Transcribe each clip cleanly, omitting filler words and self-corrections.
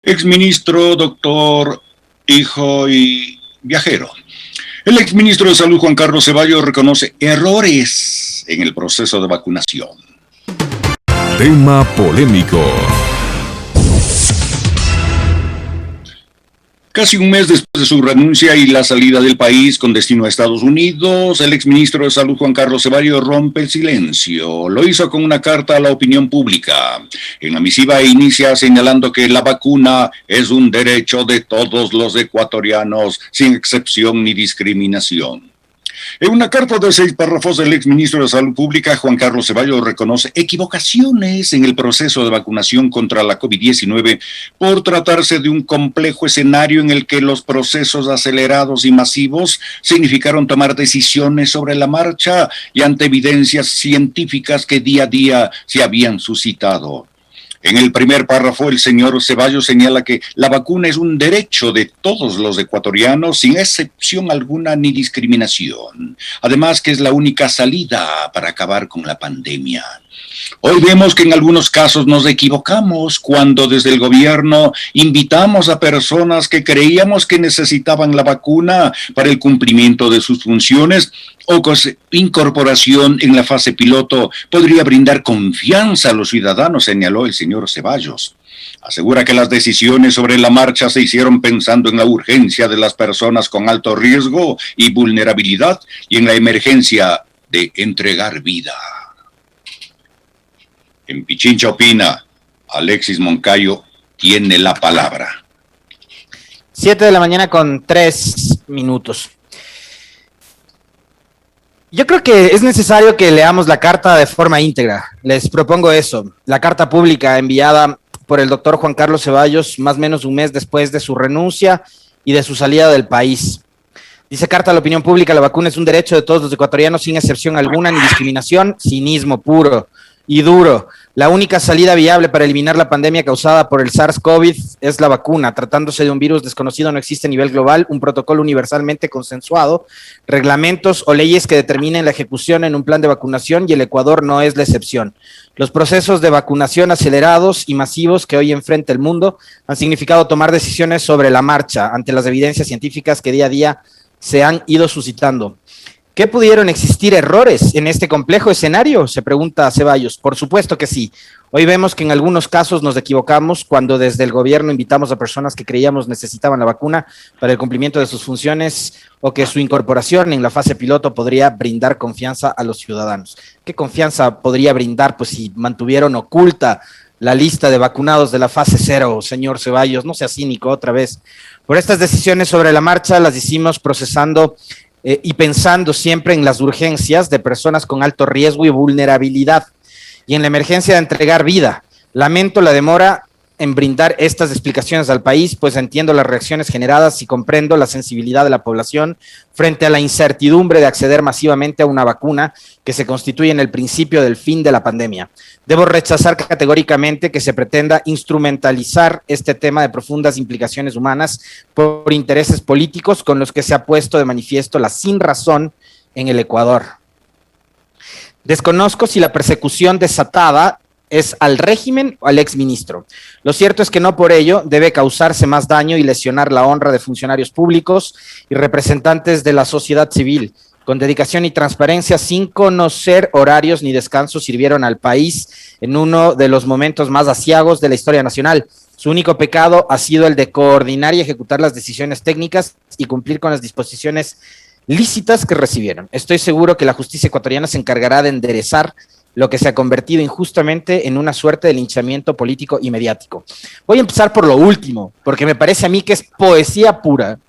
Exministro, doctor, hijo y viajero. El exministro de Salud, Juan Carlos Ceballos, reconoce errores en el proceso de vacunación. Tema polémico. Casi un mes después de su renuncia y la salida del país con destino a Estados Unidos, el exministro de Salud, Juan Carlos Ceballos, rompe el silencio. Lo hizo con una carta a la opinión pública. En la misiva inicia señalando que la vacuna es un derecho de todos los ecuatorianos, sin excepción ni discriminación. En una carta de 6 párrafos, el exministro de Salud Pública, Juan Carlos Ceballos, reconoce equivocaciones en el proceso de vacunación contra la COVID-19 por tratarse de un complejo escenario en el que los procesos acelerados y masivos significaron tomar decisiones sobre la marcha y ante evidencias científicas que día a día se habían suscitado. En el primer párrafo, el señor Ceballos señala que la vacuna es un derecho de todos los ecuatorianos, sin excepción alguna ni discriminación. Además, que es la única salida para acabar con la pandemia. Hoy vemos que en algunos casos nos equivocamos cuando desde el gobierno invitamos a personas que creíamos que necesitaban la vacuna para el cumplimiento de sus funciones o con incorporación en la fase piloto podría brindar confianza a los ciudadanos, señaló el señor Ceballos. Asegura que las decisiones sobre la marcha se hicieron pensando en la urgencia de las personas con alto riesgo y vulnerabilidad y en la emergencia de entregar vida. En Pichincha opina, Alexis Moncayo tiene la palabra. 7 de la mañana con 3 minutos. Yo creo que es necesario que leamos la carta de forma íntegra. Les propongo eso. La carta pública enviada por el doctor Juan Carlos Ceballos, más o menos un mes después de su renuncia y de su salida del país. Dice: carta a la opinión pública, la vacuna es un derecho de todos los ecuatorianos sin excepción alguna ni discriminación, cinismo puro y duro. La única salida viable para eliminar la pandemia causada por el SARS-CoV es la vacuna. Tratándose de un virus desconocido, no existe a nivel global un protocolo universalmente consensuado, reglamentos o leyes que determinen la ejecución en un plan de vacunación, y el Ecuador no es la excepción. Los procesos de vacunación acelerados y masivos que hoy enfrenta el mundo han significado tomar decisiones sobre la marcha ante las evidencias científicas que día a día se han ido suscitando. ¿Qué pudieron existir errores en este complejo escenario?, se pregunta Ceballos. Por supuesto que sí. Hoy vemos que en algunos casos nos equivocamos cuando desde el gobierno invitamos a personas que creíamos necesitaban la vacuna para el cumplimiento de sus funciones o que su incorporación en la fase piloto podría brindar confianza a los ciudadanos. ¿Qué confianza podría brindar? Pues si mantuvieron oculta la lista de vacunados de la fase 0, señor Ceballos. No sea cínico otra vez. Por estas decisiones sobre la marcha las hicimos procesando y pensando siempre en las urgencias de personas con alto riesgo y vulnerabilidad y en la emergencia de entregar vida. Lamento la demora en brindar estas explicaciones al país, pues entiendo las reacciones generadas y comprendo la sensibilidad de la población frente a la incertidumbre de acceder masivamente a una vacuna que se constituye en el principio del fin de la pandemia. Debo rechazar categóricamente que se pretenda instrumentalizar este tema de profundas implicaciones humanas por intereses políticos con los que se ha puesto de manifiesto la sinrazón en el Ecuador. Desconozco si la persecución desatada es al régimen o al exministro. Lo cierto es que no por ello debe causarse más daño y lesionar la honra de funcionarios públicos y representantes de la sociedad civil. Con dedicación y transparencia, sin conocer horarios ni descansos, sirvieron al país en uno de los momentos más aciagos de la historia nacional. Su único pecado ha sido el de coordinar y ejecutar las decisiones técnicas y cumplir con las disposiciones lícitas que recibieron. Estoy seguro que la justicia ecuatoriana se encargará de enderezar lo que se ha convertido injustamente en una suerte de linchamiento político y mediático. Voy a empezar por lo último, porque me parece a mí que es poesía pura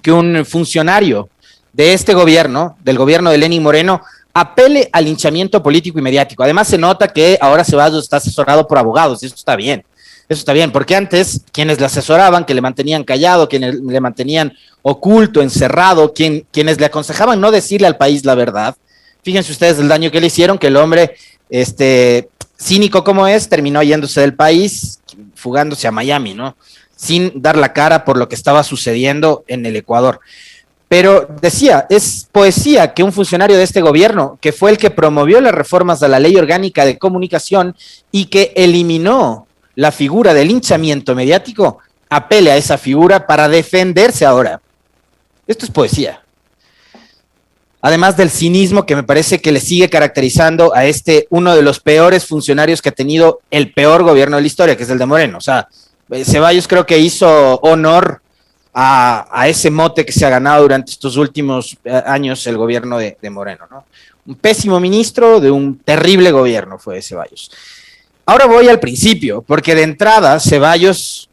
que un funcionario de este gobierno, del gobierno de Lenín Moreno, apele al linchamiento político y mediático. Además, se nota que ahora Ceballos está asesorado por abogados, y eso está bien. Eso está bien, porque antes quienes le asesoraban, que le mantenían callado, quienes le mantenían oculto, encerrado, quienes le aconsejaban no decirle al país la verdad. Fíjense ustedes el daño que le hicieron, que el hombre, cínico como es, terminó yéndose del país, fugándose a Miami, ¿no? Sin dar la cara por lo que estaba sucediendo en el Ecuador. Pero decía, es poesía que un funcionario de este gobierno, que fue el que promovió las reformas a la Ley Orgánica de Comunicación y que eliminó la figura del linchamiento mediático, apele a esa figura para defenderse ahora. Esto es poesía. Además del cinismo que me parece que le sigue caracterizando a uno de los peores funcionarios que ha tenido el peor gobierno de la historia, que es el de Moreno. O sea, Ceballos creo que hizo honor a ese mote que se ha ganado durante estos últimos años el gobierno de Moreno, ¿no? Un pésimo ministro de un terrible gobierno fue Ceballos. Ahora voy al principio, porque de entrada Ceballos,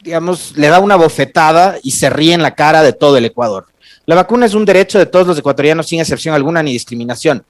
digamos, le da una bofetada y se ríe en la cara de todo el Ecuador. La vacuna es un derecho de todos los ecuatorianos sin excepción alguna ni discriminación.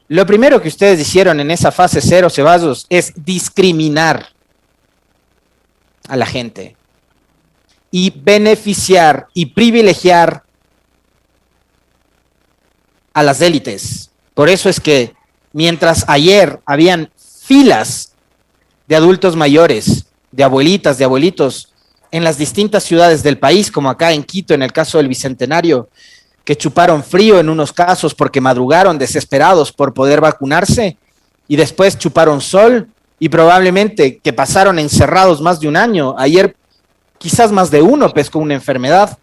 Lo primero que ustedes hicieron en esa fase cero, Ceballos, es discriminar a la gente y beneficiar y privilegiar a las élites. Por eso es que mientras ayer habían filas de adultos mayores, de abuelitas, de abuelitos, en las distintas ciudades del país, como acá en Quito, en el caso del Bicentenario, que chuparon frío en unos casos porque madrugaron desesperados por poder vacunarse y después chuparon sol y probablemente que pasaron encerrados más de un año. Ayer quizás más de uno pescó una enfermedad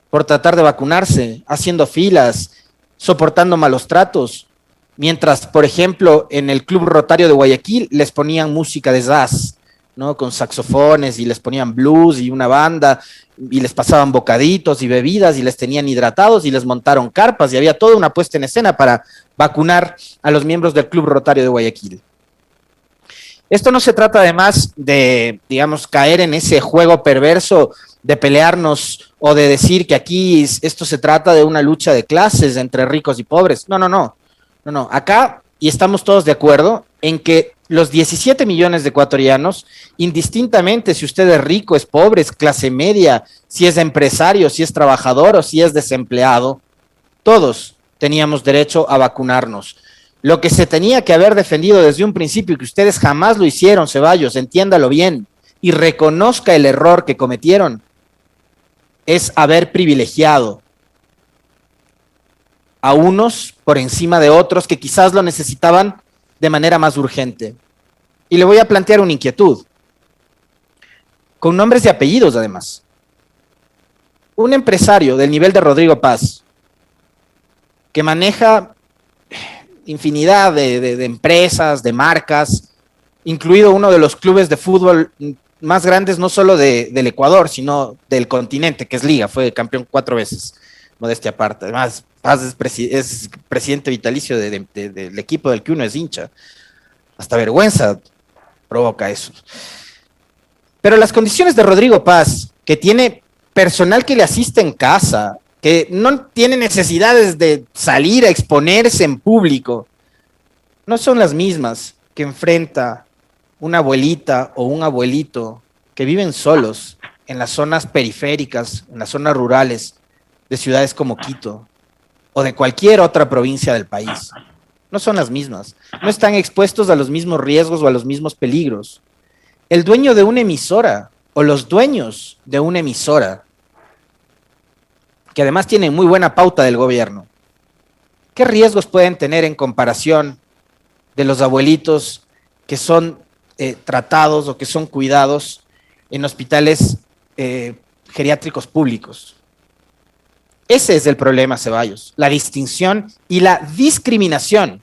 por tratar de vacunarse, haciendo filas, soportando malos tratos, mientras, por ejemplo, en el Club Rotario de Guayaquil les ponían música de jazz, ¿no? Con saxofones y les ponían blues y una banda y les pasaban bocaditos y bebidas y les tenían hidratados y les montaron carpas y había toda una puesta en escena para vacunar a los miembros del Club Rotario de Guayaquil. Esto no se trata además de, digamos, caer en ese juego perverso de pelearnos o de decir que aquí esto se trata de una lucha de clases entre ricos y pobres. No. Acá, y estamos todos de acuerdo en que los 17 millones de ecuatorianos, indistintamente si usted es rico, es pobre, es clase media, si es empresario, si es trabajador o si es desempleado, todos teníamos derecho a vacunarnos. Lo que se tenía que haber defendido desde un principio y que ustedes jamás lo hicieron, Ceballos, entiéndalo bien y reconozca el error que cometieron, es haber privilegiado a unos por encima de otros que quizás lo necesitaban de manera más urgente. Y le voy a plantear una inquietud, con nombres y apellidos además. Un empresario del nivel de Rodrigo Paz, que maneja infinidad de empresas, de marcas, incluido uno de los clubes de fútbol más grandes, no solo del Ecuador, sino del continente, que es Liga, fue campeón 4 veces, modestia aparte. Además, Paz es presidente vitalicio del equipo del que uno es hincha. Hasta vergüenza provoca eso. Pero las condiciones de Rodrigo Paz, que tiene personal que le asiste en casa, que no tiene necesidades de salir a exponerse en público, no son las mismas que enfrenta una abuelita o un abuelito que viven solos en las zonas periféricas, en las zonas rurales de ciudades como Quito o de cualquier otra provincia del país. No son las mismas, no están expuestos a los mismos riesgos o a los mismos peligros. El dueño de una emisora o los dueños de una emisora, que además tienen muy buena pauta del gobierno, ¿qué riesgos pueden tener en comparación de los abuelitos que son tratados o que son cuidados en hospitales geriátricos públicos? Ese es el problema, Ceballos, la distinción y la discriminación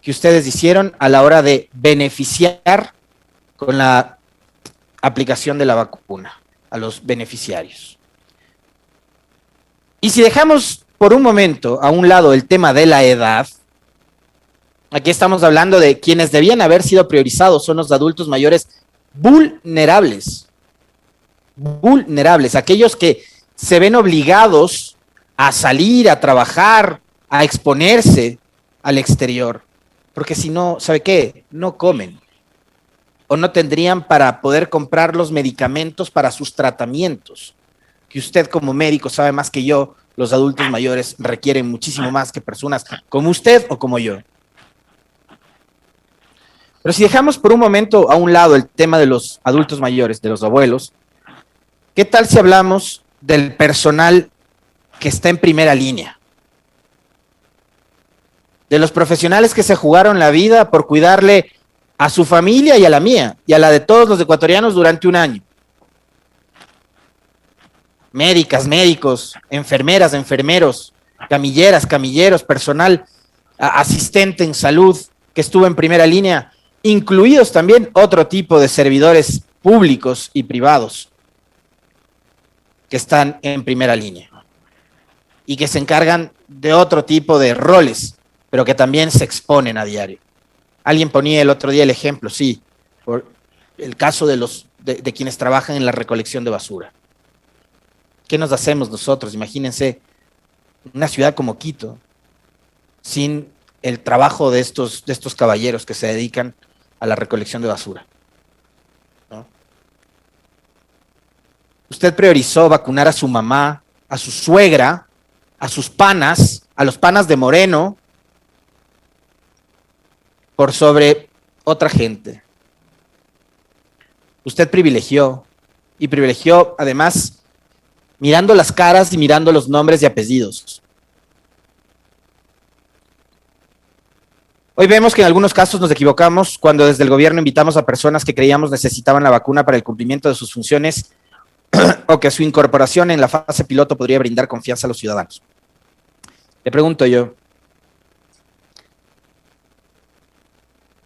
que ustedes hicieron a la hora de beneficiar con la aplicación de la vacuna a los beneficiarios. Y si dejamos por un momento a un lado el tema de la edad, aquí estamos hablando de quienes debían haber sido priorizados, son los adultos mayores vulnerables, aquellos que se ven obligados a salir, a trabajar, a exponerse al exterior, porque si no, ¿sabe qué? No comen o no tendrían para poder comprar los medicamentos para sus tratamientos, que usted como médico sabe más que yo, los adultos mayores requieren muchísimo más que personas como usted o como yo. Pero si dejamos por un momento a un lado el tema de los adultos mayores, de los abuelos, ¿qué tal si hablamos del personal que está en primera línea? De los profesionales que se jugaron la vida por cuidarle a su familia y a la mía, y a la de todos los ecuatorianos durante un año. Médicas, médicos, enfermeras, enfermeros, camilleras, camilleros, personal asistente en salud que estuvo en primera línea, incluidos también otro tipo de servidores públicos y privados que están en primera línea y que se encargan de otro tipo de roles, pero que también se exponen a diario. Alguien ponía el otro día el ejemplo, sí, por el caso de quienes trabajan en la recolección de basura. ¿Qué nos hacemos nosotros? Imagínense una ciudad como Quito, sin el trabajo de estos caballeros que se dedican a la recolección de basura, ¿no? Usted priorizó vacunar a su mamá, a su suegra, a sus panas, a los panas de Moreno, por sobre otra gente. Usted privilegió, y privilegió además mirando las caras y mirando los nombres y apellidos. Hoy vemos que en algunos casos nos equivocamos cuando desde el gobierno invitamos a personas que creíamos necesitaban la vacuna para el cumplimiento de sus funciones o que su incorporación en la fase piloto podría brindar confianza a los ciudadanos. Le pregunto yo,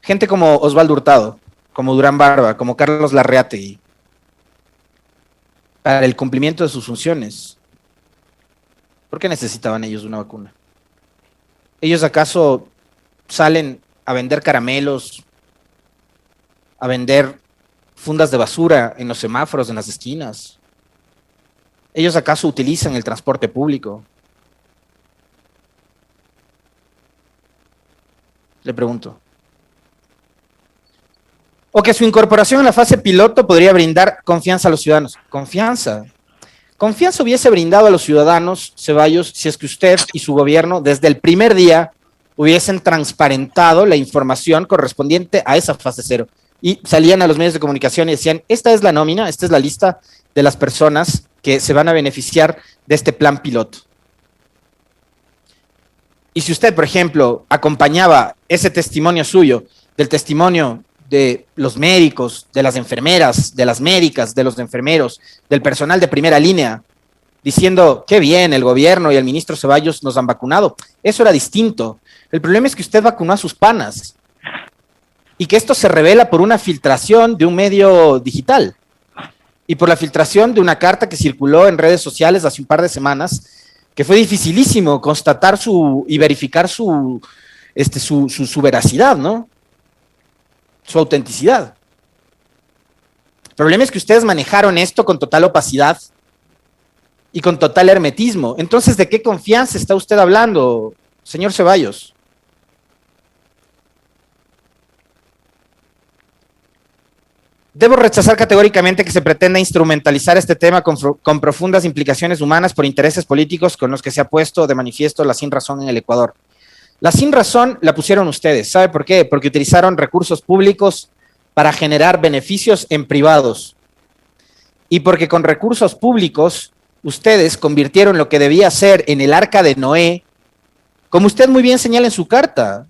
gente como Osvaldo Hurtado, como Durán Barba, como Carlos Larreategui, para el cumplimiento de sus funciones, ¿por qué necesitaban ellos una vacuna? ¿Ellos acaso salen a vender caramelos, a vender fundas de basura en los semáforos, en las esquinas? ¿Ellos acaso utilizan el transporte público? Le pregunto. O que su incorporación en la fase piloto podría brindar confianza a los ciudadanos. Confianza. Confianza hubiese brindado a los ciudadanos, Ceballos, si es que usted y su gobierno desde el primer día hubiesen transparentado la información correspondiente a esa fase cero. Y salían a los medios de comunicación y decían, esta es la nómina, esta es la lista de las personas que se van a beneficiar de este plan piloto. Y si usted, por ejemplo, acompañaba ese testimonio suyo del testimonio de los médicos, de las enfermeras, de las médicas, de los enfermeros, del personal de primera línea, diciendo, qué bien, el gobierno y el ministro Ceballos nos han vacunado, eso era distinto. El problema es que usted vacunó a sus panas y que esto se revela por una filtración de un medio digital y por la filtración de una carta que circuló en redes sociales hace un par de semanas, que fue dificilísimo constatar y verificar su veracidad, ¿no? Su autenticidad. El problema es que ustedes manejaron esto con total opacidad y con total hermetismo. Entonces, ¿de qué confianza está usted hablando, señor Ceballos? Debo rechazar categóricamente que se pretenda instrumentalizar este tema con profundas implicaciones humanas por intereses políticos con los que se ha puesto de manifiesto la sinrazón en el Ecuador. La sinrazón la pusieron ustedes. ¿Sabe por qué? Porque utilizaron recursos públicos para generar beneficios en privados. Y porque con recursos públicos ustedes convirtieron lo que debía ser en el arca de Noé, como usted muy bien señala en su carta,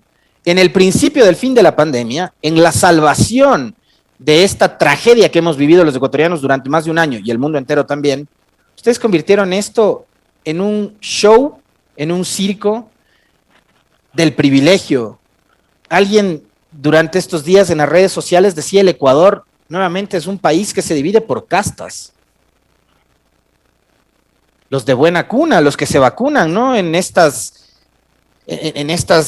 en el principio del fin de la pandemia, en la salvación de esta tragedia que hemos vivido los ecuatorianos durante más de un año y el mundo entero también. Ustedes convirtieron esto en un show, en un circo del privilegio. Alguien durante estos días en las redes sociales decía el Ecuador nuevamente es un país que se divide por castas. Los de buena cuna, los que se vacunan, ¿no? En estas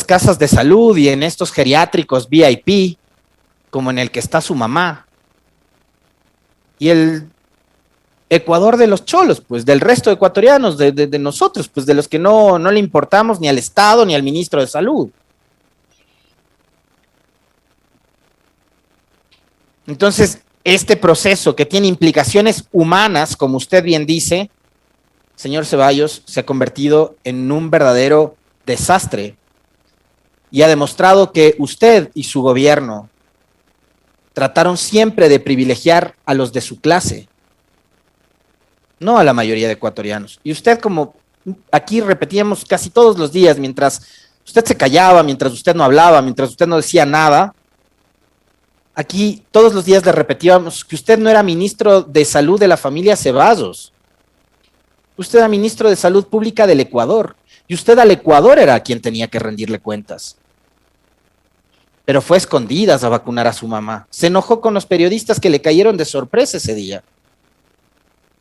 casas de salud y en estos geriátricos VIP, como en el que está su mamá. Y el Ecuador de los cholos, pues del resto de ecuatorianos, de nosotros, pues de los que no le importamos ni al Estado ni al ministro de Salud. Entonces, este proceso que tiene implicaciones humanas, como usted bien dice, señor Ceballos, se ha convertido en un verdadero desastre y ha demostrado que usted y su gobierno trataron siempre de privilegiar a los de su clase, no a la mayoría de ecuatorianos. Y usted, como aquí repetíamos casi todos los días, mientras usted se callaba, mientras usted no hablaba, mientras usted no decía nada, Aquí todos los días le repetíamos que usted no era ministro de Salud de la familia Ceballos. Usted era ministro de Salud Pública del Ecuador. Y usted al Ecuador era quien tenía que rendirle cuentas. Pero fue a escondidas a vacunar a su mamá. Se enojó con los periodistas que le cayeron de sorpresa ese día.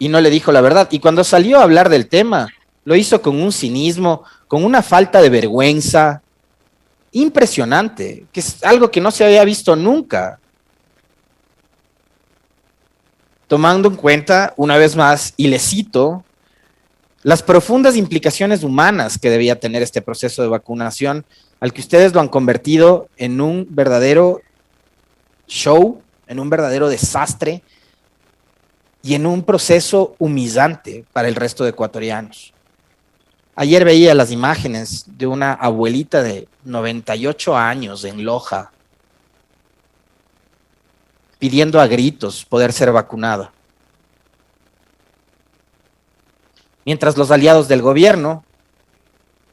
Y no le dijo la verdad. Y cuando salió a hablar del tema, lo hizo con un cinismo, con una falta de vergüenza impresionante, que es algo que no se había visto nunca. Tomando en cuenta, una vez más, y le cito, las profundas implicaciones humanas que debía tener este proceso de vacunación, al que ustedes lo han convertido en un verdadero show, en un verdadero desastre y en un proceso humillante para el resto de ecuatorianos. Ayer veía las imágenes de una abuelita de 98 años en Loja pidiendo a gritos poder ser vacunada. Mientras los aliados del gobierno,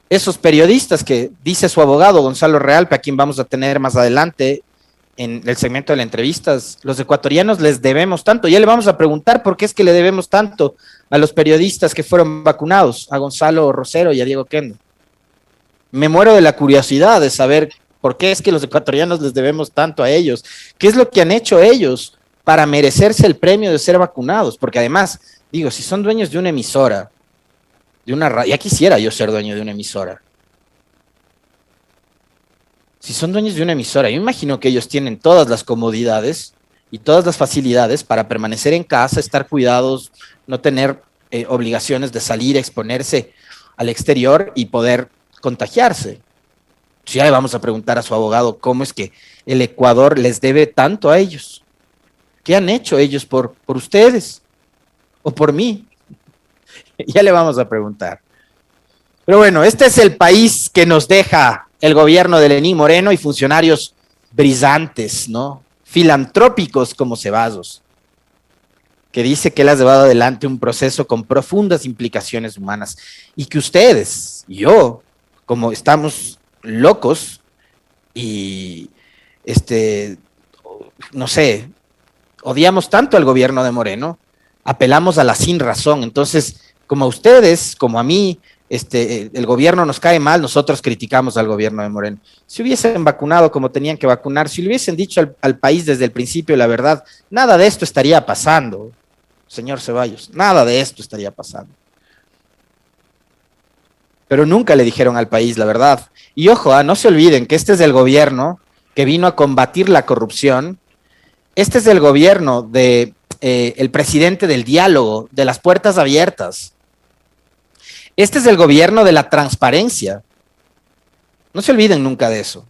esos periodistas que dice su abogado Gonzalo Realpe, a quien vamos a tener más adelante en el segmento de las entrevistas, los ecuatorianos les debemos tanto. Ya le vamos a preguntar por qué es que le debemos tanto a los periodistas que fueron vacunados, a Gonzalo Rosero y a Diego Kendo. Me muero de la curiosidad de saber por qué es que los ecuatorianos les debemos tanto a ellos. ¿Qué es lo que han hecho ellos para merecerse el premio de ser vacunados? Porque además, digo, si son dueños de una emisora, ya quisiera yo ser dueño de una emisora. Si son dueños de una emisora, yo imagino que ellos tienen todas las comodidades y todas las facilidades para permanecer en casa, estar cuidados, no tener obligaciones de salir, exponerse al exterior y poder contagiarse. Ya le vamos a preguntar a su abogado cómo es que el Ecuador les debe tanto a ellos. ¿Qué han hecho ellos por ustedes o por mí? Ya le vamos a preguntar. Pero bueno, este es el país que nos deja el gobierno de Lenín Moreno y funcionarios brillantes, ¿no? Filantrópicos como Ceballos, que dice que él ha llevado adelante un proceso con profundas implicaciones humanas y que ustedes y yo, como estamos locos y no sé, odiamos tanto al gobierno de Moreno, apelamos a la sin razón. Entonces, como a ustedes, como a mí, el gobierno nos cae mal, nosotros criticamos al gobierno de Moreno. Si hubiesen vacunado como tenían que vacunar, si le hubiesen dicho al país desde el principio la verdad, nada de esto estaría pasando, señor Ceballos, nada de esto estaría pasando. Pero nunca le dijeron al país la verdad. Y ojo, no se olviden que este es el gobierno que vino a combatir la corrupción. Este es el gobierno de el presidente del diálogo, de las puertas abiertas. Este es el gobierno de la transparencia. No se olviden nunca de eso.